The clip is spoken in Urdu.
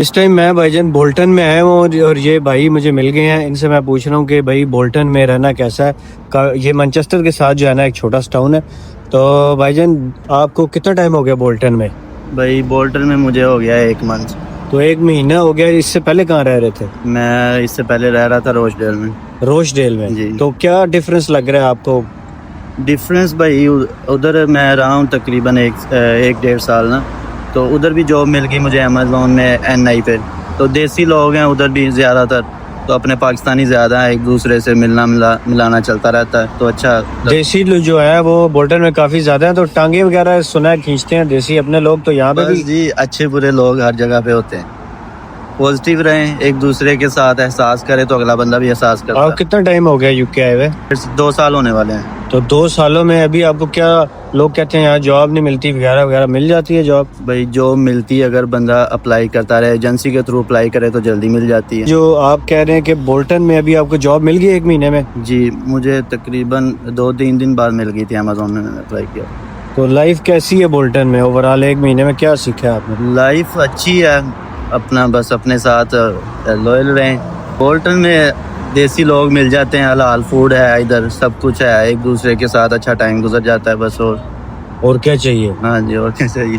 اس ٹائم میں بھائی جان بولٹن میں آیا ہوں اور یہ بھائی مجھے مل گئے ہیں. ان سے میں پوچھ رہا ہوں کہ بھائی بولٹن میں رہنا کیسا ہے. یہ مانچسٹر کے ساتھ جو ہے نا ایک چھوٹا سا ٹاؤن ہے. تو بھائی جان آپ کو کتنا ٹائم ہو گیا بولٹن میں؟ بھائی بولٹن میں مجھے ہو گیا 1 منتھ. تو 1 مہینہ ہو گیا. اس سے پہلے کہاں رہ رہے تھے؟ میں اس سے پہلے رہ رہا تھا روش ڈیل میں. روش ڈیل میں. جی. تو کیا ڈفرنس لگ رہا ہے آپ کو؟ ڈفرینس بھائی ادھر میں رہا ہوں تقریباً 1-1.5 سال نا. تو ادھر بھی جاب مل گئی مجھے امیزون میں NI پہ. تو دیسی لوگ ہیں ادھر بھی زیادہ تر. تو اپنے پاکستانی زیادہ ہیں, ایک دوسرے سے ملانا چلتا رہتا ہے. تو اچھا دیسی جو ہے وہ بولٹن میں کافی زیادہ ہیں. تو ٹانگیں وغیرہ سنا ہے کھینچتے ہیں دیسی اپنے لوگ. تو یہاں پہ بھی بس جی اچھے برے لوگ ہر جگہ پہ ہوتے ہیں. پازیٹیو رہیں, ایک دوسرے کے ساتھ احساس کرے تو اگلا بندہ بھی احساس کرتا آپ کتنا ٹائم ہو گیا UK آئے ہوئے؟ 2 سال ہونے والے ہیں. تو 2 سالوں میں ابھی آپ کو کیا لوگ کہتے ہیں یہاں جاب نہیں ملتی وغیرہ وغیرہ, مل جاتی ہے جاب؟ بھائی جو ملتی ہے اگر بندہ اپلائی کرتا رہے, ایجنسی کے تھرو اپلائی کرے تو جلدی مل جاتی ہے. جو آپ کہہ رہے ہیں کہ بولٹن میں ابھی آپ کو جاب مل گئی 1 مہینے میں؟ جی مجھے تقریباً 2-3 دن بعد مل گئی تھی, امیزون میں اپلائی کیا. تو لائف کیسی ہے بولٹن میں اوورآل؟ 1 مہینے میں کیا سیکھا آپ نے؟ لائف اچھی ہے, اپنا بس اپنے ساتھ لوئل رہیں. بولٹن میں دیسی لوگ مل جاتے ہیں, حلال فوڈ ہے ادھر, سب کچھ ہے, ایک دوسرے کے ساتھ اچھا ٹائم گزر جاتا ہے بس. اور کیا چاہیے؟ ہاں جی, اور کیا چاہیے.